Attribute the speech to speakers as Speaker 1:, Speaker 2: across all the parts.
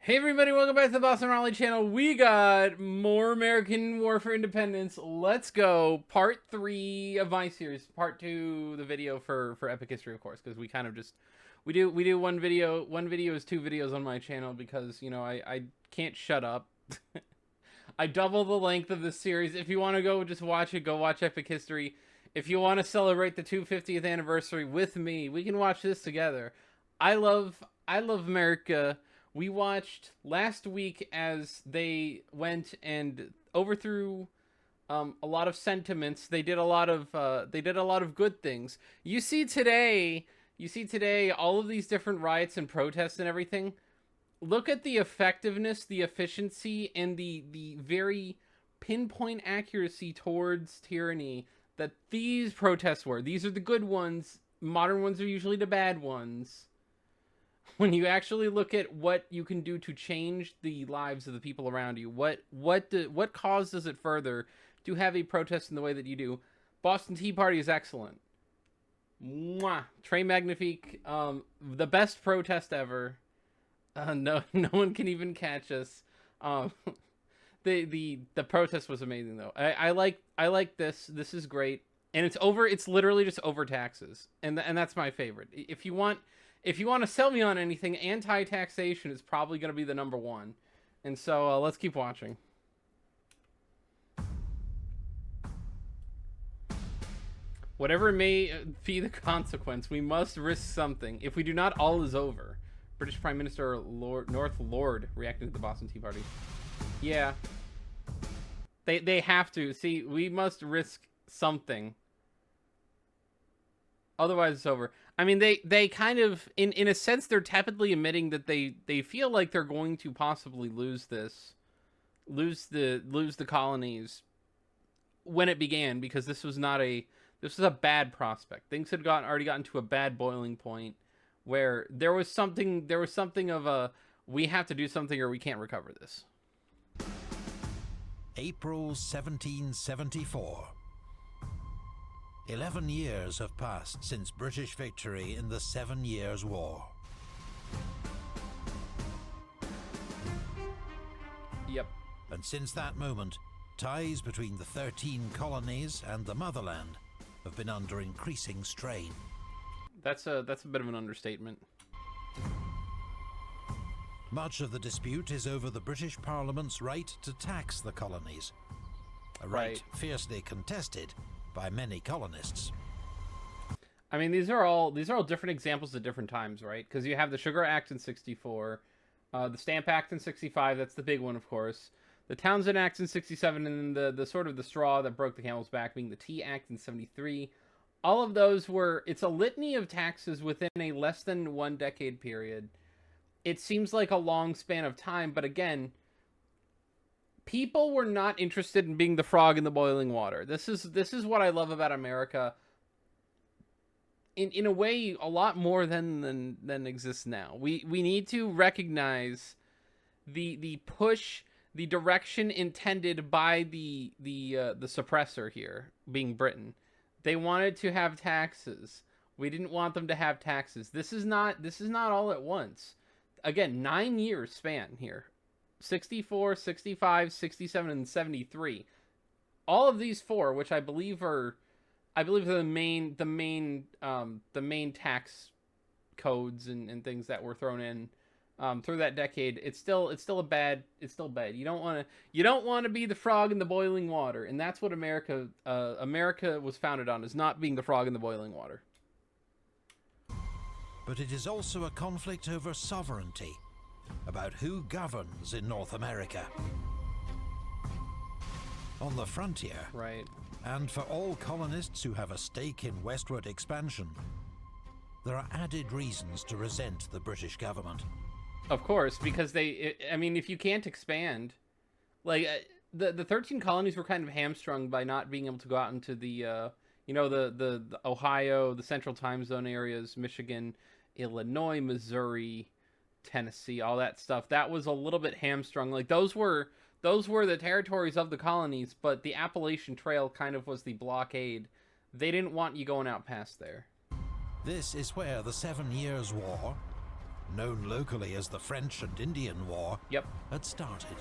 Speaker 1: Hey everybody, welcome back to the Boston-Raleigh channel. We got more American War for Independence. Let's go. Part 3 of my series. Part 2, the video for Epic History, of course, because we kind of just we do one video. One video is 2 videos on my channel because, you know, I can't shut up. I double the length of this series. If you want to go just watch it, go watch Epic History. If you want to celebrate the 250th anniversary with me, we can watch this together. I love Merica. We watched last week as they went and overthrew a lot of sentiments. They did a lot of good things. You see today all of these different riots and protests and everything. Look at the effectiveness, the efficiency, and the very pinpoint accuracy towards tyranny that these protests were. These are the good ones. Modern ones are usually the bad ones. When you actually look at what you can do to change the lives of the people around you, what cause does it further to have a protest in the way that you do? Boston Tea Party is excellent. Mwah! Très magnifique. The best protest ever. No one can even catch us. The protest was amazing though. I like this. This is great, and it's literally just over taxes, and that's my favorite. If you want to sell me on anything, anti-taxation is probably going to be the number one. And so let's keep watching. Whatever may be the consequence, we must risk something. If we do not, all is over. British Prime Minister North Lord reacting to the Boston Tea Party. Yeah. They have to. See, we must risk something. Otherwise it's over. I mean, they kind of, in a sense, they're tepidly admitting that they feel like they're going to possibly lose the colonies when it began, because this was a bad prospect. Things had already gotten to a bad boiling point where there was something of a, we have to do something or we can't recover this.
Speaker 2: April 1774. 11 years have passed since British victory in the 7 Years' War.
Speaker 1: Yep.
Speaker 2: And since that moment, ties between the 13 colonies and the motherland have been under increasing strain.
Speaker 1: That's a bit of an understatement.
Speaker 2: Much of the dispute is over the British Parliament's right to tax the colonies, a right fiercely contested by many colonists.
Speaker 1: I mean, these are all different examples at different times, right? Because you have the Sugar Act in 64, the Stamp Act in 65, that's the big one, of course. The Townshend Act in 67, and then the sort of the straw that broke the camel's back being the Tea Act in 73. All of those it's a litany of taxes within a less than 1 decade period. It seems like a long span of time, but again, people were not interested in being the frog in the boiling water. This is what I love about America. In a way, a lot more than exists now. We need to recognize the push, the direction intended by the suppressor here, being Britain. They wanted to have taxes. We didn't want them to have taxes. This is not all at once. Again, 9 years span here. 64, 65, 67, and 73. All of these 4, which I believe are the main tax codes and things that were thrown in through that decade. It's still bad. You don't want to be the frog in the boiling water, and that's what America was founded on, is not being the frog in the boiling water.
Speaker 2: But it is also a conflict over sovereignty, about who governs in North America. On the frontier,
Speaker 1: right,
Speaker 2: and for all colonists who have a stake in westward expansion, there are added reasons to resent the British government.
Speaker 1: Of course, because I mean, if you can't expand, like the 13 colonies were kind of hamstrung by not being able to go out into the the Ohio, the Central Time Zone areas, Michigan, Illinois, Missouri, Tennessee, all that stuff. That was a little bit hamstrung. Like those were the territories of the colonies, but the Appalachian Trail kind of was the blockade. They didn't want you going out past there.
Speaker 2: This is where the 7 Years' War, known locally as the French and Indian War,
Speaker 1: Yep.
Speaker 2: had started.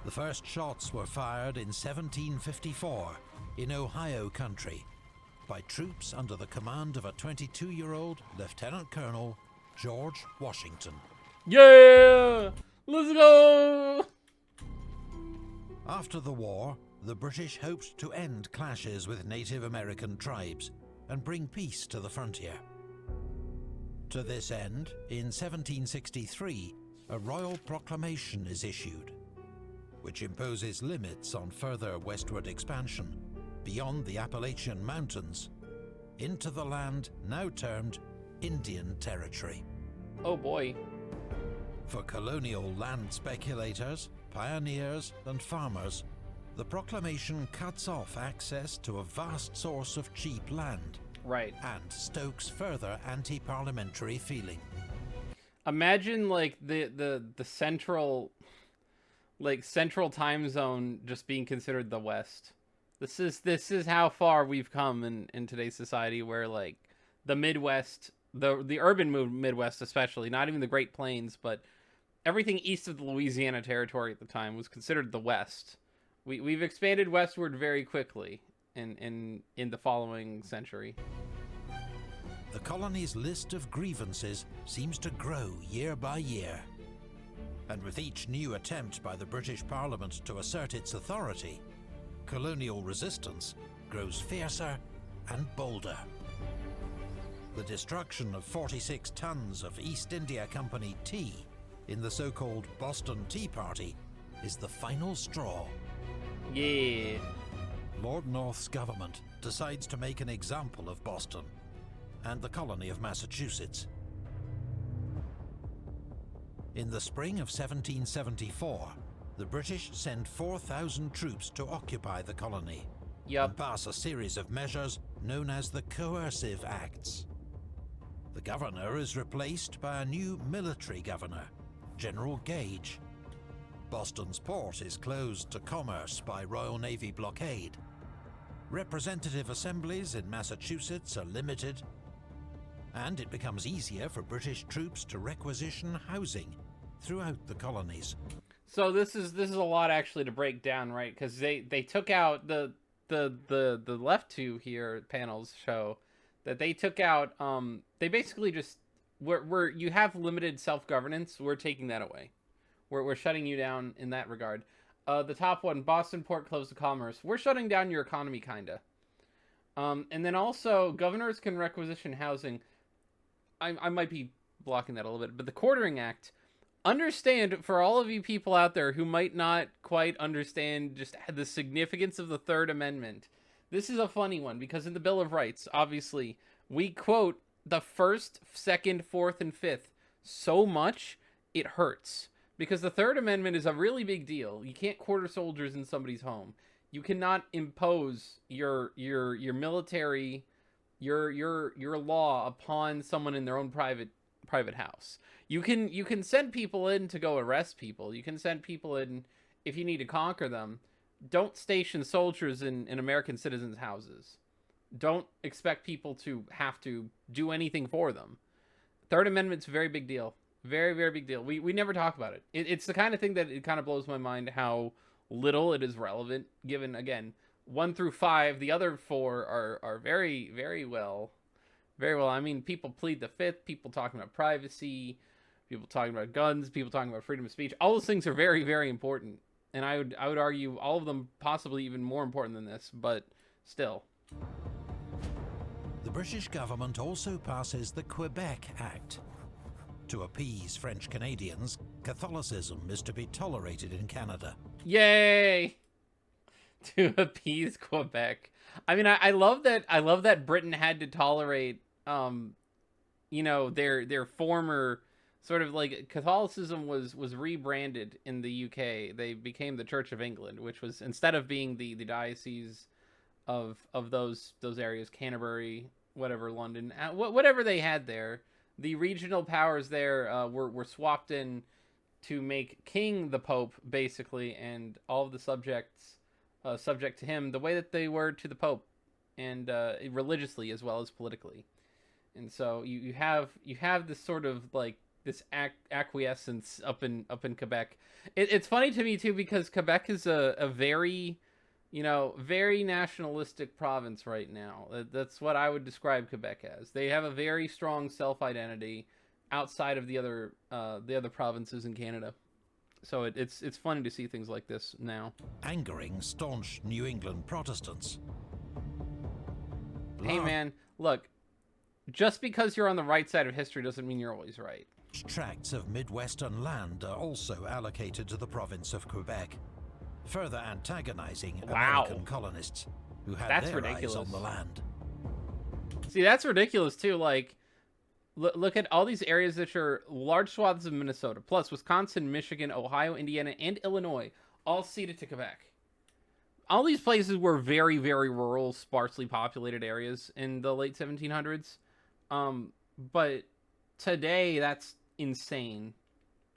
Speaker 2: The first shots were fired in 1754 in Ohio country by troops under the command of a 22-year-old Lieutenant Colonel George Washington.
Speaker 1: Yeah! Let's go!
Speaker 2: After the war, the British hoped to end clashes with Native American tribes and bring peace to the frontier. To this end, in 1763, a royal proclamation is issued, which imposes limits on further westward expansion beyond the Appalachian Mountains into the land now termed Indian Territory.
Speaker 1: Oh boy.
Speaker 2: For colonial land speculators, pioneers, and farmers, the proclamation cuts off access to a vast source of cheap land.
Speaker 1: Right.
Speaker 2: And stokes further anti-parliamentary feeling.
Speaker 1: Imagine like the central time zone just being considered the West. This is how far we've come in today's society, where like the Midwest, the urban Midwest especially, not even the Great Plains, but everything east of the Louisiana Territory at the time was considered the West. We've expanded westward very quickly in the following century.
Speaker 2: The colony's list of grievances seems to grow year by year. And with each new attempt by the British Parliament to assert its authority, colonial resistance grows fiercer and bolder. The destruction of 46 tons of East India Company tea in the so-called Boston Tea Party is the final straw.
Speaker 1: Yeah.
Speaker 2: Lord North's government decides to make an example of Boston and the colony of Massachusetts. In the spring of 1774, the British send 4,000 troops to occupy the colony and pass a series of measures known as the Coercive Acts. The governor is replaced by a new military governor, General Gage. Boston's port is closed to commerce by Royal Navy blockade. Representative assemblies in Massachusetts are limited, and it becomes easier for British troops to requisition housing throughout the colonies.
Speaker 1: So this is a lot actually to break down, right? Because they took out the left two here panels show that they took out. They basically just where you have limited self-governance, we're taking that away. We're shutting you down in that regard. The top one, Boston port closed to commerce. We're shutting down your economy, kinda. And then also governors can requisition housing. I might be blocking that a little bit, but the Quartering Act. Understand, for all of you people out there who might not quite understand just the significance of the Third Amendment, this is a funny one, because in the Bill of Rights, obviously, we quote the first, second, fourth, and fifth so much, it hurts. Because the Third Amendment is a really big deal. You can't quarter soldiers in somebody's home. You cannot impose your military, your law upon someone in their own private house. You can send people in to go arrest people. You can send people in if you need to conquer them. Don't station soldiers in American citizens' houses. Don't expect people to have to do anything for them. Third Amendment's a very big deal. Very, very big deal. We never talk about it. It's the kind of thing that it kind of blows my mind how little it is relevant, given, again, 1 through 5, the other 4 are very, very well. Very well. I mean, people plead the fifth, people talking about privacy, people talking about guns, people talking about freedom of speech. All those things are very, very important. And I would argue all of them possibly even more important than this, but still.
Speaker 2: The British government also passes the Quebec Act. To appease French Canadians, Catholicism is to be tolerated in Canada.
Speaker 1: Yay! To appease Quebec. I mean, I love that Britain had to tolerate their former sort of like Catholicism was rebranded in the UK. They became the Church of England, which was, instead of being the diocese of those areas, Canterbury, whatever, London, whatever they had there, the regional powers there were swapped in to make King the Pope, basically, and all of the subjects subject to him the way that they were to the Pope, and religiously as well as politically. And so you have this sort of like this acquiescence up in Quebec. It's funny to me too because Quebec is a very, very nationalistic province right now. That's what I would describe Quebec as. They have a very strong self-identity outside of the other provinces in Canada. So it's funny to see things like this now.
Speaker 2: Angering staunch New England Protestants.
Speaker 1: Hey man, look, just because you're on the right side of history doesn't mean you're always right.
Speaker 2: Tracts of Midwestern land are also allocated to the province of Quebec, further antagonizing American colonists who had their eyes on the land.
Speaker 1: See, that's ridiculous too. Like, look at all these areas that are large swaths of Minnesota, plus Wisconsin, Michigan, Ohio, Indiana, and Illinois, all ceded to Quebec. All these places were very, very rural, sparsely populated areas in the late 1700s. But today, that's insane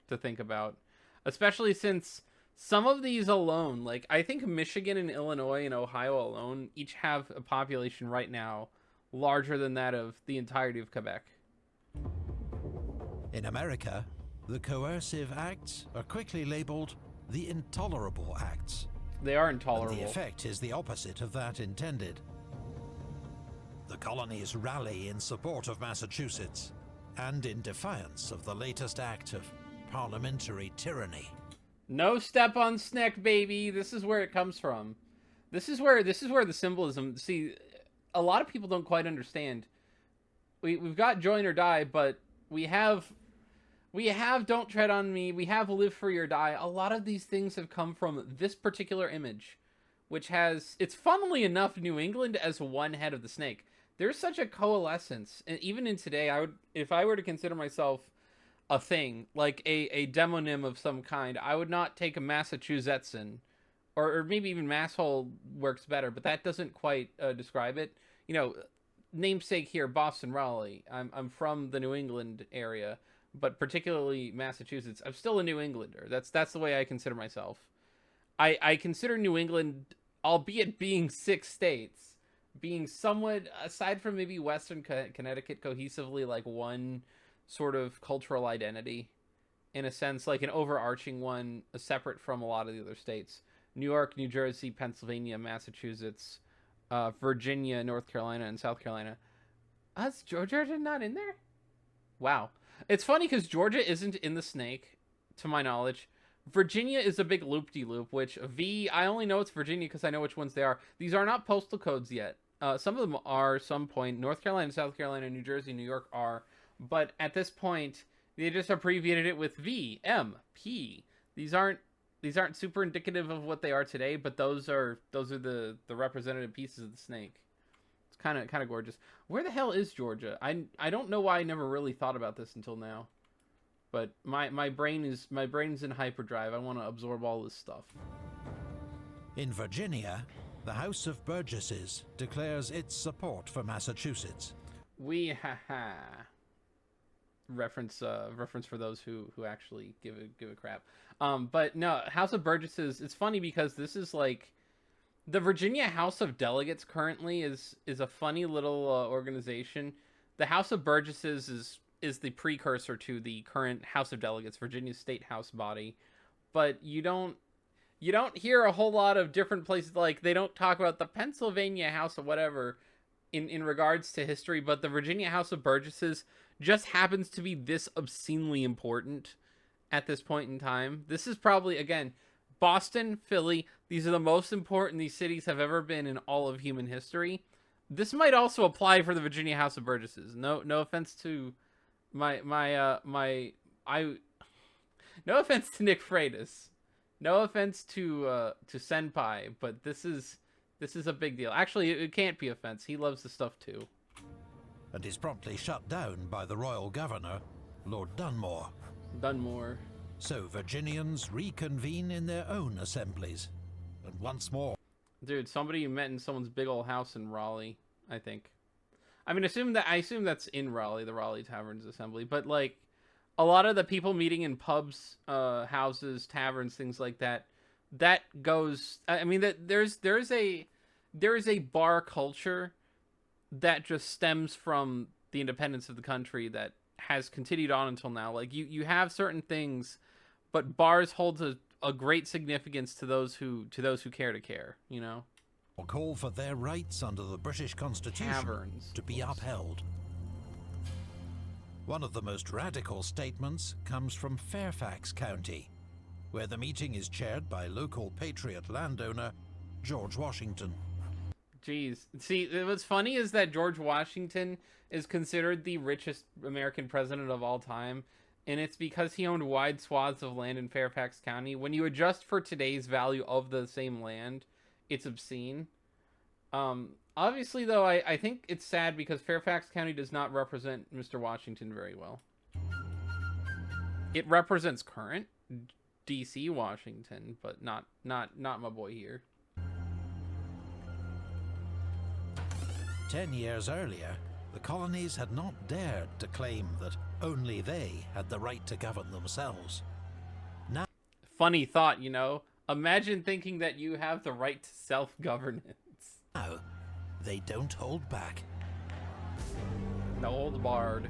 Speaker 1: to think about. Especially since some of these alone, like, I think Michigan and Illinois and Ohio alone each have a population right now larger than that of the entirety of Quebec.
Speaker 2: In America, the coercive acts are quickly labeled the intolerable acts.
Speaker 1: They are intolerable.
Speaker 2: And the effect is the opposite of that intended. The colonies rally in support of Massachusetts and in defiance of the latest act of parliamentary tyranny.
Speaker 1: No step on Sneck, baby. This is where it comes from. This is where the symbolism. See, a lot of people don't quite understand. We've got join or die, but we have Don't Tread on Me, we have Live Free or Die. A lot of these things have come from this particular image, which has, it's funnily enough New England as one head of the snake. There's such a coalescence, and even in today, if I were to consider myself a thing, like a demonym of some kind, I would not take a Massachusettsian, or maybe even Masshole works better, but that doesn't quite describe it. Namesake here, Boston-Raleigh. I'm from the New England area, but particularly Massachusetts. I'm still a New Englander. That's the way I consider myself. I consider New England, albeit being 6 states, being somewhat, aside from maybe Western Connecticut, cohesively like one sort of cultural identity, in a sense, like an overarching one, separate from a lot of the other states. New York, New Jersey, Pennsylvania, Massachusetts, Virginia, North Carolina, and South Carolina. Is Georgia not in there? Wow. It's funny because Georgia isn't in the snake, to my knowledge. Virginia is a big loop-de-loop, which I only know it's Virginia because I know which ones they are. These are not postal codes yet. Some of them are at some point. North Carolina, South Carolina, New Jersey, New York are. But at this point, they just abbreviated it with V, M, P. These aren't super indicative of what they are today, but those are the representative pieces of the snake. It's kind of gorgeous. Where the hell is Georgia? I don't know why I never really thought about this until now. But my brain's in hyperdrive. I want to absorb all this stuff.
Speaker 2: In Virginia, the House of Burgesses declares its support for Massachusetts.
Speaker 1: Reference for those who actually give a crap. But no, House of Burgesses, it's funny because this is like the Virginia House of Delegates currently is a funny little organization. The House of Burgesses is the precursor to the current House of Delegates, Virginia's state house body. But you don't hear a whole lot of different places, like they don't talk about the Pennsylvania House of whatever in regards to history, but the Virginia House of Burgesses just happens to be this obscenely important at this point in time. This is probably, again, Boston, Philly, these are the most important these cities have ever been in all of human history. This might also apply for the Virginia House of Burgesses. No offense to no offense to Nick Freitas. No offense to Senpai, but this is a big deal. Actually, it can't be offense. He loves the stuff too.
Speaker 2: And is promptly shut down by the royal governor, Lord Dunmore. So Virginians reconvene in their own assemblies. And once more...
Speaker 1: Dude, somebody met in someone's big old house in Raleigh, I think. I assume that's in Raleigh, the Raleigh Taverns Assembly. But, like, a lot of the people meeting in pubs, houses, taverns, things like that, that goes... there is a bar culture that just stems from the independence of the country that has continued on until now. Like you have certain things, but bars hold a great significance to those who care to care, you know.
Speaker 2: Or call for their rights under the British Constitution
Speaker 1: Taverns,
Speaker 2: to be upheld. One of the most radical statements comes from Fairfax County, where the meeting is chaired by local patriot landowner George Washington.
Speaker 1: Jeez. See, what's funny is that George Washington is considered the richest American president of all time, and it's because he owned wide swaths of land in Fairfax County. When you adjust for today's value of the same land, it's obscene. Obviously, though, I think it's sad because Fairfax County does not represent Mr. Washington very well. It represents current D.C. Washington, but not my boy here.
Speaker 2: 10 years earlier, the colonies had not dared to claim that only they had the right to govern themselves. Now,
Speaker 1: funny thought, you know? Imagine thinking that you have the right to self-governance.
Speaker 2: Now, they don't hold back.
Speaker 1: No old barred.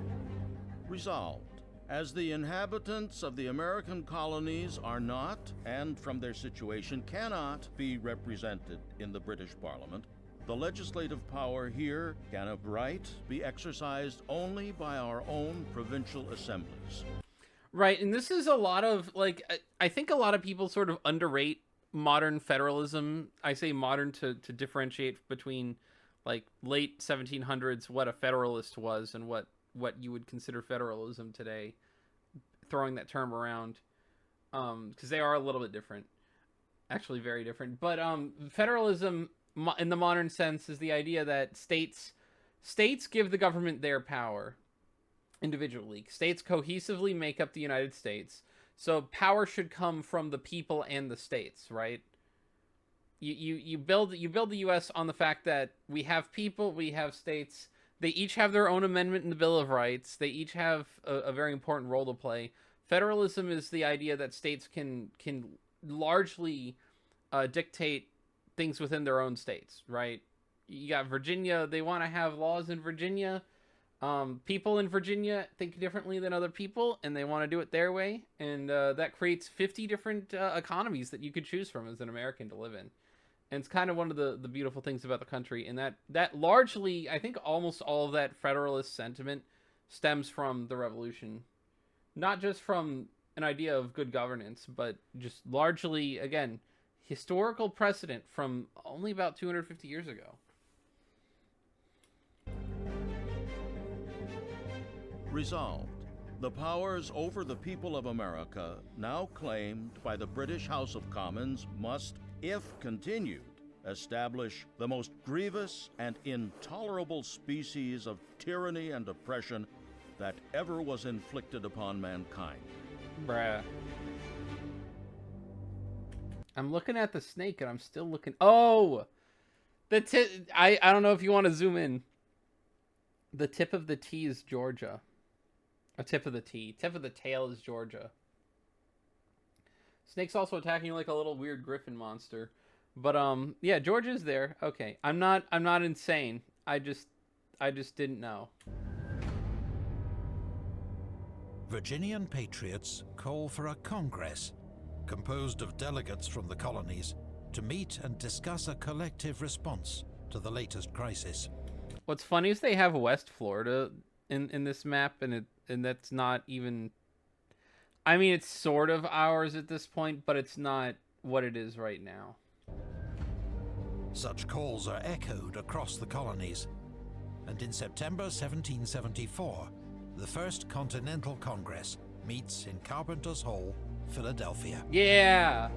Speaker 3: Resolved, as the inhabitants of the American colonies are not, and from their situation cannot, be represented in the British Parliament, the legislative power here can of right be exercised only by our own provincial assemblies.
Speaker 1: Right, and this is a lot of, like, I think a lot of people sort of underrate modern federalism. I say modern to differentiate between, like, late 1700s, what a federalist was, and what you would consider federalism today, throwing that term around, because they are a little bit different. Actually, very different. But federalism, in the modern sense, is the idea that states give the government their power individually. States cohesively make up the United States, so power should come from the people and the states, right? You build the U.S. on the fact that we have people, we have states. They each have their own amendment in the Bill of Rights. They each have a very important role to play. Federalism is the idea that states can largely dictate things within their own states, right? You got Virginia, they want to have laws in Virginia. People in Virginia think differently than other people, and they want to do it their way, and that creates 50 different economies that you could choose from as an American to live in. And it's kind of one of the beautiful things about the country, and that largely, I think almost all of that Federalist sentiment stems from the Revolution. Not just from an idea of good governance, but just largely, again, historical precedent from only about 250 years ago.
Speaker 3: Resolved, the powers over the people of America, now claimed by the British House of Commons, must, if continued, establish the most grievous and intolerable species of tyranny and oppression that ever was inflicted upon mankind.
Speaker 1: Bruh. I'm looking at the snake and I'm still looking. Oh! I don't know if you want to zoom in. The tip of the T is Georgia. A tip of the T. Tip of the tail is Georgia. Snake's also attacking you like a little weird griffin monster. But yeah, Georgia's there. Okay. I'm not insane. I just didn't know.
Speaker 2: Virginian patriots call for a congress composed of delegates from the colonies to meet and discuss a collective response to the latest crisis.
Speaker 1: What's funny is they have West Florida in this map, and that's not even. I mean, it's sort of ours at this point, but it's not what it is right now.
Speaker 2: Such calls are echoed across the colonies, and in September 1774, the First Continental Congress meets in Carpenter's Hall, Philadelphia.
Speaker 1: Yeah!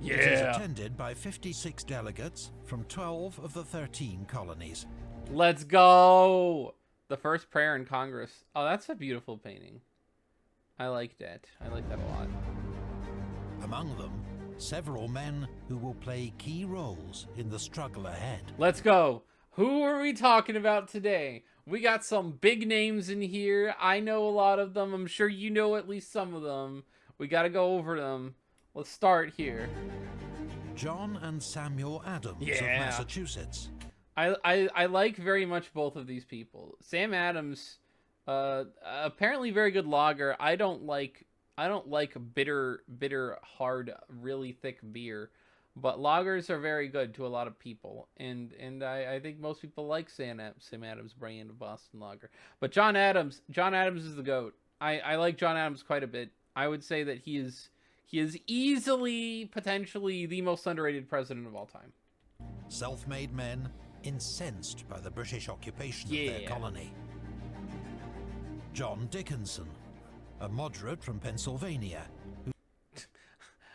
Speaker 1: Yeah!
Speaker 2: It is attended by 56 delegates from 12 of the 13 colonies.
Speaker 1: Let's go! The first prayer in Congress. Oh, that's a beautiful painting. I like that. I like that a lot.
Speaker 2: Among them, several men who will play key roles in the struggle ahead.
Speaker 1: Let's go. Who are we talking about today? We got some big names in here. I know a lot of them. I'm sure you know at least some of them. We got to go over them. Let's start here.
Speaker 2: John and Samuel Adams of Massachusetts.
Speaker 1: I like very much both of these people. Sam Adams, apparently very good logger. I don't like bitter, hard, really thick beer, but lagers are very good to a lot of people, and I think most people like Sam Adams' brand of Boston Lager. But John Adams is the GOAT. I like John Adams quite a bit. I would say that he is easily, potentially, the most underrated president of all time.
Speaker 2: Self-made men incensed by the British occupation of their colony. John Dickinson, a moderate from Pennsylvania.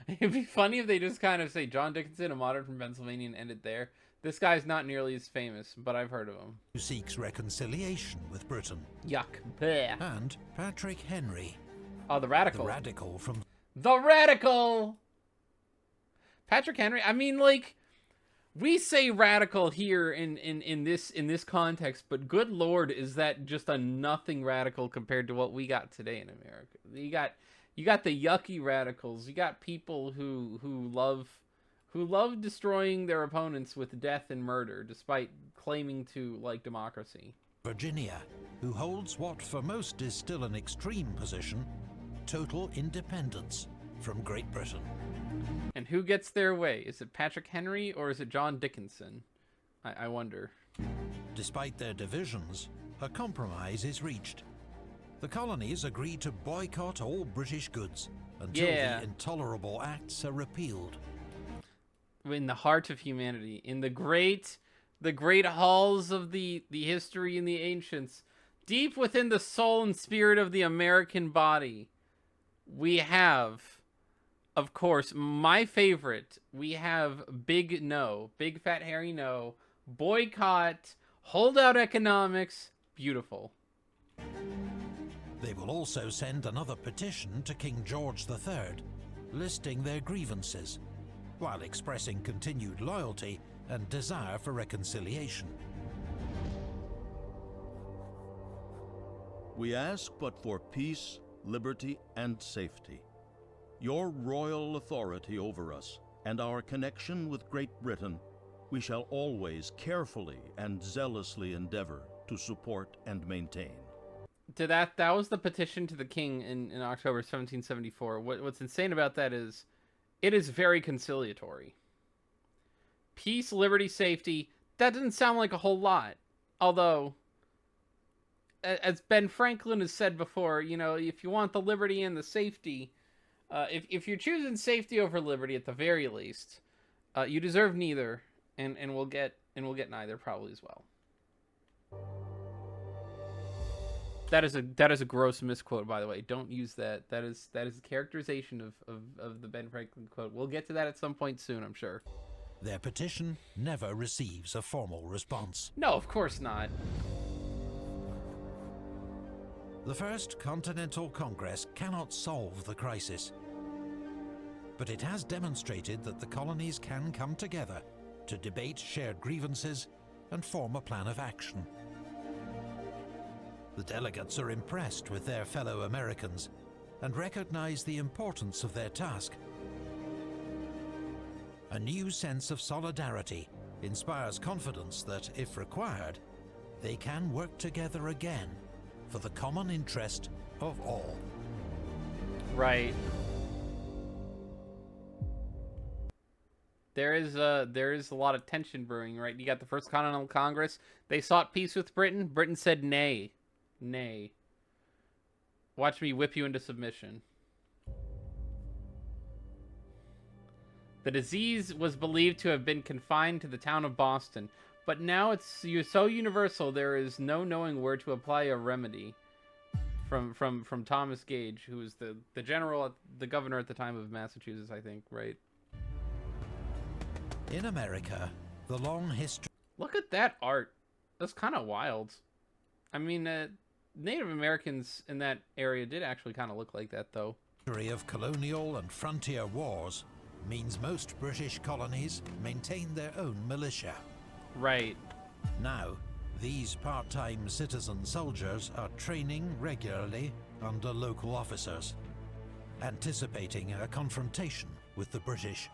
Speaker 1: It'd be funny if they just kind of say John Dickinson, a moderate from Pennsylvania, and end it there. This guy's not nearly as famous, but I've heard of him.
Speaker 2: Who seeks reconciliation with Britain.
Speaker 1: Yuck. Blech.
Speaker 2: And Patrick Henry.
Speaker 1: Oh, the radical.
Speaker 2: The radical from...
Speaker 1: The radical! Patrick Henry, I mean, like, we say radical here in this context, but good lord, is that just a nothing radical compared to what we got today in America. You got the yucky radicals. You got people who love destroying their opponents with death and murder, despite claiming to like democracy.
Speaker 2: Virginia, who holds what for most is still an extreme position, total independence from Great Britain.
Speaker 1: And who gets their way? Is it Patrick Henry or is it John Dickinson? I wonder.
Speaker 2: Despite their divisions, a compromise is reached. The colonies agree to boycott all British goods until the intolerable acts are repealed.
Speaker 1: In the heart of humanity, in the great halls of the history and the ancients, deep within the soul and spirit of the American body, we have, of course, my favorite. We have Big No, Big Fat Hairy No, boycott, holdout economics, beautiful.
Speaker 2: They will also send another petition to King George III, listing their grievances, while expressing continued loyalty and desire for reconciliation.
Speaker 3: We ask but for peace, liberty, and safety. Your royal authority over us and our connection with Great Britain, we shall always carefully and zealously endeavor to support and maintain.
Speaker 1: That was the petition to the king in October 1774. What's insane about that is it is very conciliatory. Peace, liberty, safety, that doesn't sound like a whole lot. Although, as Ben Franklin has said before, you know, if you want the liberty and the safety, if you're choosing safety over liberty at the very least, you deserve neither, and we'll get neither probably as well. That is a gross misquote, by the way. Don't use that. That is a characterization of the Ben Franklin quote. We'll get to that at some point soon, I'm sure.
Speaker 2: Their petition never receives a formal response.
Speaker 1: No, of course not.
Speaker 2: The First Continental Congress cannot solve the crisis, but it has demonstrated that the colonies can come together to debate shared grievances and form a plan of action. The delegates are impressed with their fellow Americans and recognize the importance of their task. A new sense of solidarity inspires confidence that, if required, they can work together again for the common interest of all.
Speaker 1: Right. There is a lot of tension brewing, right? You got the First Continental Congress. They sought peace with Britain. Britain said nay. Nay. Watch me whip you into submission. The disease was believed to have been confined to the town of Boston, but now it's so universal there is no knowing where to apply a remedy. From Thomas Gage, who was the general, the governor at the time of Massachusetts, I think, right?
Speaker 2: In America, the long history...
Speaker 1: Look at that art. That's kind of wild. I mean, Native Americans in that area did actually kind of look like that, though.
Speaker 2: Of colonial and frontier wars means most British colonies maintain their own militia.
Speaker 1: Right.
Speaker 2: Now, these part-time citizen soldiers are training regularly under local officers, anticipating a confrontation with the British.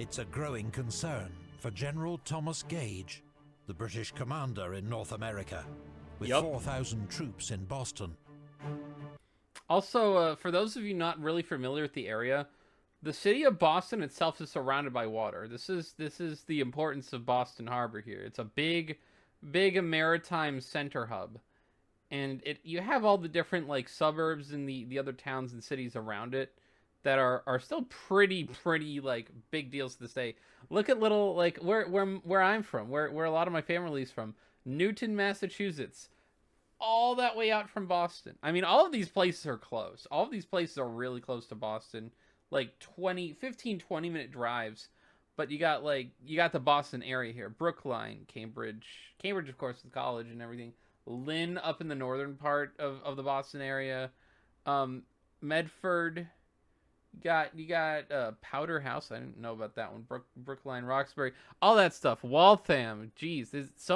Speaker 2: It's a growing concern for General Thomas Gage, the British commander in North America, with 4,000 troops in Boston.
Speaker 1: Also, for those of you not really familiar with the area, the city of Boston itself is surrounded by water. This is the importance of Boston Harbor here. It's a big maritime center hub. And you have all the different like suburbs and the other towns and cities around it that are still pretty like big deals to this day. Look at little like where I'm from, where a lot of my family's from, Newton, Massachusetts. All that way out from Boston. I mean, all of these places are close. All of these places are really close to Boston. Like 15, 20-minute drives. But you got the Boston area here. Brookline, Cambridge, of course, is college and everything. Lynn up in the northern part of the Boston area. Medford. You got Powder House. I didn't know about that one. Brookline, Roxbury. All that stuff. Waltham. Jeez. It's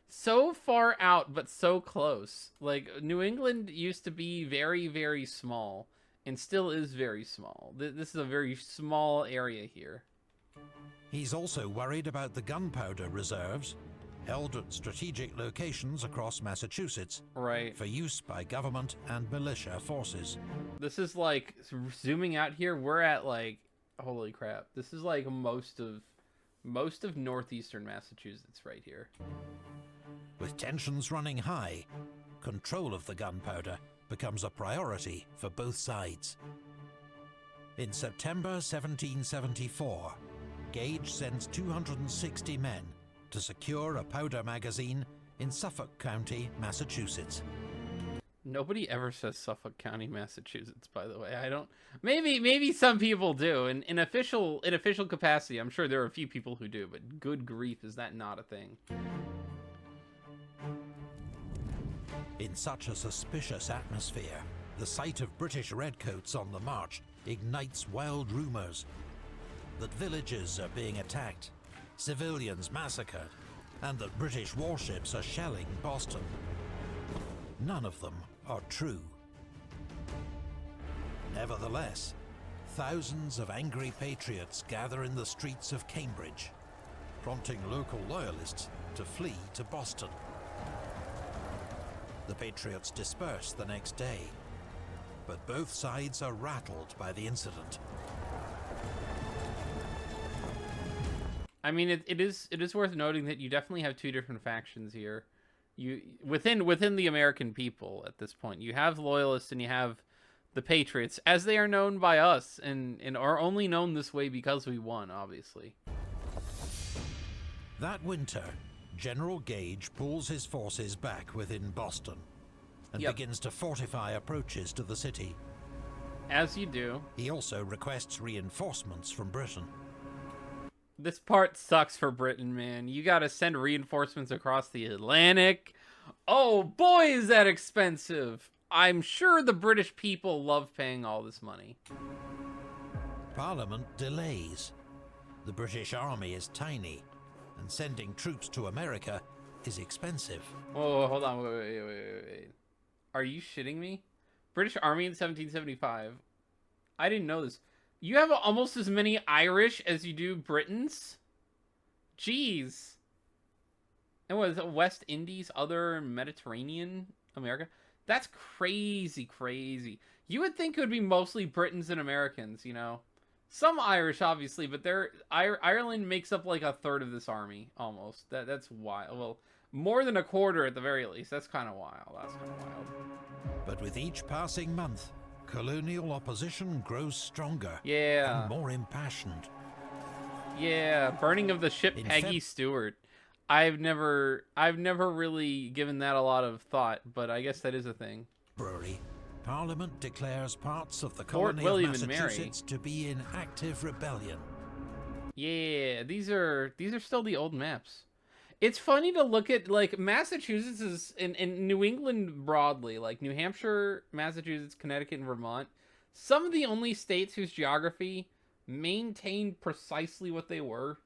Speaker 1: so far out, but so close. Like, New England used to be very, very small, and still is very small. This is a very small area here.
Speaker 2: He's also worried about the gunpowder reserves, held at strategic locations across Massachusetts,
Speaker 1: right,
Speaker 2: for use by government and militia forces.
Speaker 1: This is like, zooming out here, we're at like, holy crap, this is like most of northeastern Massachusetts right here.
Speaker 2: With tensions running high, control of the gunpowder becomes a priority for both sides. In September 1774, Gage sends 260 men to secure a powder magazine in Suffolk County, Massachusetts.
Speaker 1: Nobody ever says Suffolk County, Massachusetts, by the way. I don't. Maybe some people do. In official capacity, I'm sure there are a few people who do. But good grief, is that not a thing?
Speaker 2: In such a suspicious atmosphere, the sight of British redcoats on the march ignites wild rumors that villages are being attacked, civilians massacred, and that British warships are shelling Boston. None of them are true. Nevertheless, thousands of angry patriots gather in the streets of Cambridge, prompting local loyalists to flee to Boston. The patriots disperse the next day, but both sides are rattled by the incident.
Speaker 1: I mean, it is worth noting that you definitely have two different factions here. You within the American people at this point. You have loyalists and you have the patriots, as they are known by us, and are only known this way because we won, obviously.
Speaker 2: That winter, General Gage pulls his forces back within Boston and begins to fortify approaches to the city.
Speaker 1: As you do.
Speaker 2: He also requests reinforcements from Britain.
Speaker 1: This part sucks for Britain, man. You gotta send reinforcements across the Atlantic. Oh boy, is that expensive. I'm sure the British people love paying all this money.
Speaker 2: Parliament delays. The British army is tiny, and sending troops to America is expensive.
Speaker 1: Oh, hold on, wait. Are you shitting me? British Army in 1775. I didn't know this. You have almost as many Irish as you do Britons? Jeez. And what is it, West Indies, other Mediterranean America? That's crazy. You would think it would be mostly Britons and Americans, you know? Some Irish, obviously, but Ireland makes up like a third of this army, almost. That's wild. Well, more than a quarter at the very least. That's kind of wild.
Speaker 2: But with each passing month, colonial opposition grows stronger
Speaker 1: and
Speaker 2: more impassioned.
Speaker 1: Yeah, burning of the ship Peggy Stewart. I've never really given that a lot of thought, but I guess that is a thing.
Speaker 2: Parliament declares parts of the colony of Massachusetts to be in active rebellion.
Speaker 1: Yeah, these are still the old maps. It's funny to look at, like, Massachusetts is in New England broadly, like New Hampshire, Massachusetts, Connecticut, and Vermont. Some of the only states whose geography maintained precisely what they were.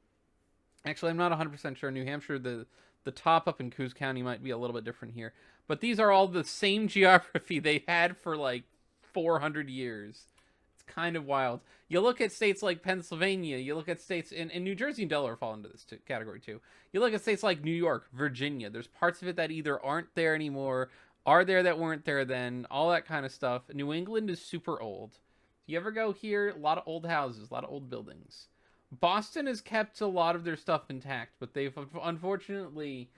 Speaker 1: Actually, I'm not 100% sure. New Hampshire, the top up in Coos County might be a little bit different here. But these are all the same geography they had for like 400 years. It's kind of wild. You look at states like Pennsylvania, you look at states in New Jersey and Delaware fall into this category too. You look at states like New York, Virginia. There's parts of it that either aren't there anymore, are there that weren't there then, all that kind of stuff. New England is super old. You ever go here? A lot of old houses, a lot of old buildings. Boston has kept a lot of their stuff intact, but they've unfortunately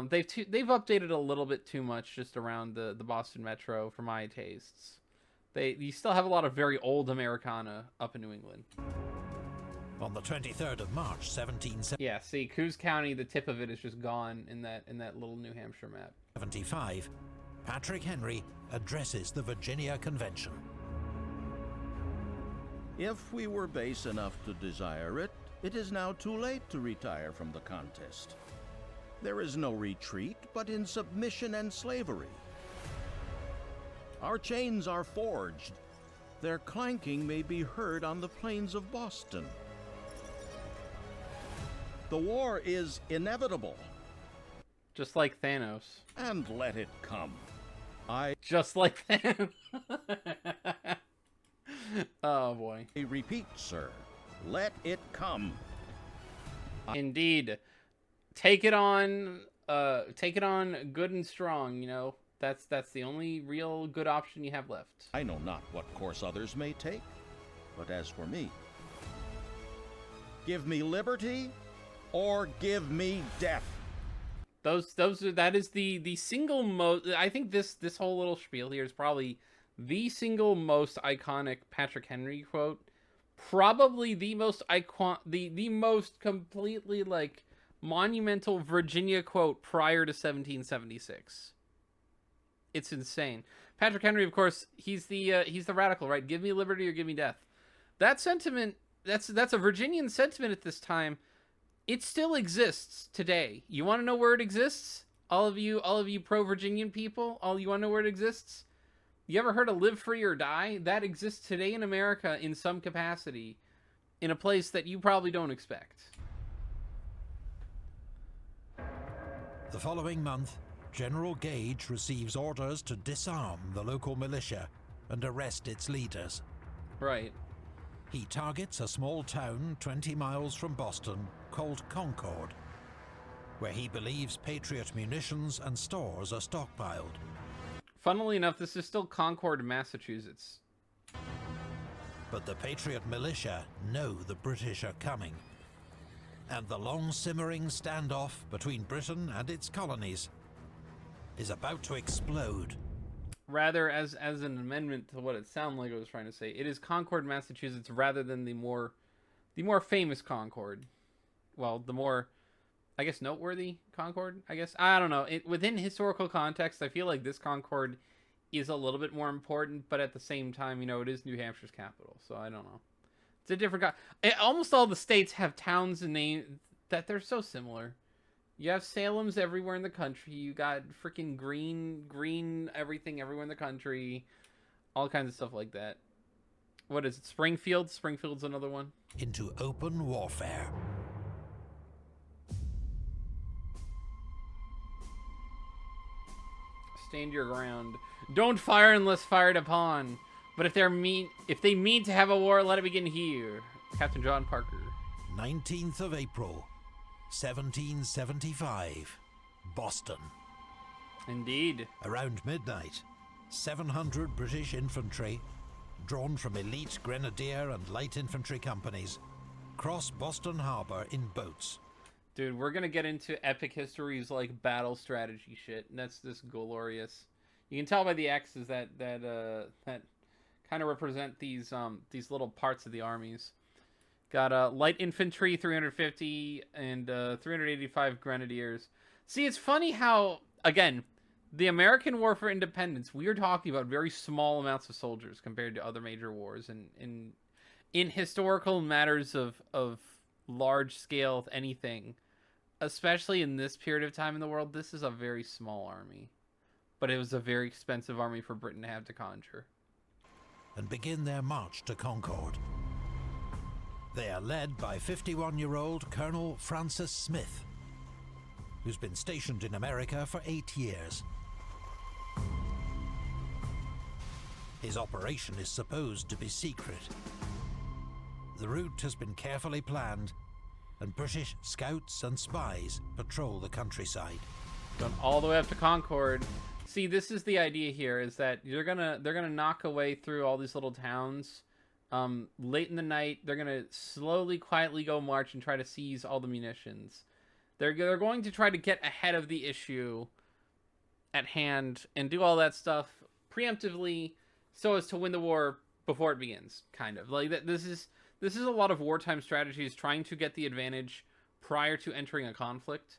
Speaker 1: they've updated a little bit too much just around the Boston metro for my tastes. You still have a lot of very old Americana up in New England.
Speaker 2: On the 23rd of March, 1775.
Speaker 1: Yeah, see, Coos County, the tip of it is just gone in that little New Hampshire map.
Speaker 2: Patrick Henry addresses the Virginia Convention.
Speaker 3: If we were base enough to desire it, it is now too late to retire from the contest. There is no retreat but in submission and slavery. Our chains are forged. Their clanking may be heard on the plains of Boston. The war is inevitable.
Speaker 1: Just like Thanos.
Speaker 3: And let it come.
Speaker 1: Just like Thanos. Oh boy.
Speaker 3: I repeat, sir, let it come.
Speaker 1: Indeed. Take it on good and strong, you know. That's the only real good option you have left.
Speaker 3: I know not what course others may take, but as for me, give me liberty or give me death.
Speaker 1: That is the single most, I think this whole little spiel here is probably the single most iconic Patrick Henry quote. Probably the most the most completely like monumental Virginia quote prior to 1776. It's insane. Patrick Henry, of course, he's the radical, right? Give me liberty or give me death. That sentiment, that's a Virginian sentiment at this time. It still exists today. You want to know where it exists? All of you pro-Virginian people, you want to know where it exists? You ever heard of live free or die? That exists today in America in some capacity, in a place that you probably don't expect.
Speaker 2: The following month, General Gage receives orders to disarm the local militia and arrest its leaders.
Speaker 1: Right.
Speaker 2: He targets a small town 20 miles from Boston called Concord, where he believes Patriot munitions and stores are stockpiled.
Speaker 1: Funnily enough, this is still Concord, Massachusetts.
Speaker 2: But the Patriot militia know the British are coming, and the long-simmering standoff between Britain and its colonies is about to explode.
Speaker 1: Rather, as an amendment to what it sounded like I was trying to say, it is Concord, Massachusetts, rather than the more famous Concord. Well, the more, I guess, noteworthy Concord, I guess. I don't know. Within historical context, I feel like this Concord is a little bit more important, but at the same time, you know, it is New Hampshire's capital, so I don't know. It's a different almost all the states have towns and names that they're so similar. You have Salems everywhere in the country. You got freaking green everything everywhere in the country. All kinds of stuff like that. What is it? Springfield? Springfield's another one.
Speaker 2: Into open warfare.
Speaker 1: Stand your ground. Don't fire unless fired upon. But if they mean to have a war, let it begin here. Captain John Parker.
Speaker 2: 19th of April, 1775, Boston.
Speaker 1: Indeed.
Speaker 2: Around midnight, 700 British infantry, drawn from elite grenadier and light infantry companies, cross Boston Harbor in boats.
Speaker 1: Dude, we're gonna get into epic histories like battle strategy shit, and that's just glorious. You can tell by the X's that kind of represent these little parts of the armies. Got light infantry 350 and 385 grenadiers. See, it's funny how, again, the American War for Independence, we are talking about very small amounts of soldiers compared to other major wars, and in historical matters of large scale anything, especially in this period of time in the world, this is a very small army. But it was a very expensive army for Britain to have to conjure.
Speaker 2: And begin their march to Concord. They are led by 51-year-old Colonel Francis Smith, who's been stationed in America for 8 years. His operation is supposed to be secret. The route has been carefully planned, and British scouts and spies patrol the countryside.
Speaker 1: Going all the way up to Concord. See, this is the idea here, is that they're gonna knock away through all these little towns. Late in the night, they're gonna slowly, quietly go march and try to seize all the munitions. They're going to try to get ahead of the issue at hand and do all that stuff preemptively, so as to win the war before it begins. Kind of like that. This is a lot of wartime strategies, trying to get the advantage prior to entering a conflict.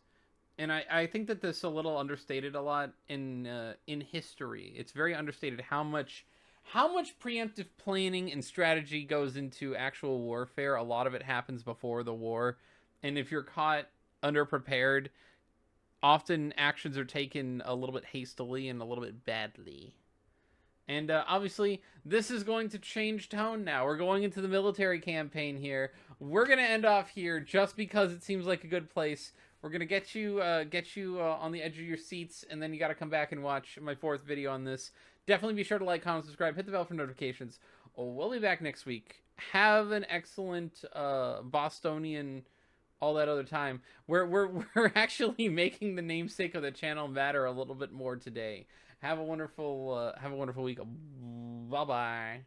Speaker 1: And I think that this is a little understated a lot in history. It's very understated how much preemptive planning and strategy goes into actual warfare. A lot of it happens before the war, and if you're caught underprepared, often actions are taken a little bit hastily and a little bit badly. And obviously, this is going to change tone now. We're going into the military campaign here. We're going to end off here just because it seems like a good place. We're going to get you on the edge of your seats, and then you got to come back and watch my 4th video on this. Definitely be sure to like, comment, subscribe, hit the bell for notifications. We'll be back next week. Have an excellent Bostonian, all that other time. We're actually making the namesake of the channel matter a little bit more today. Have a wonderful week. Bye-bye.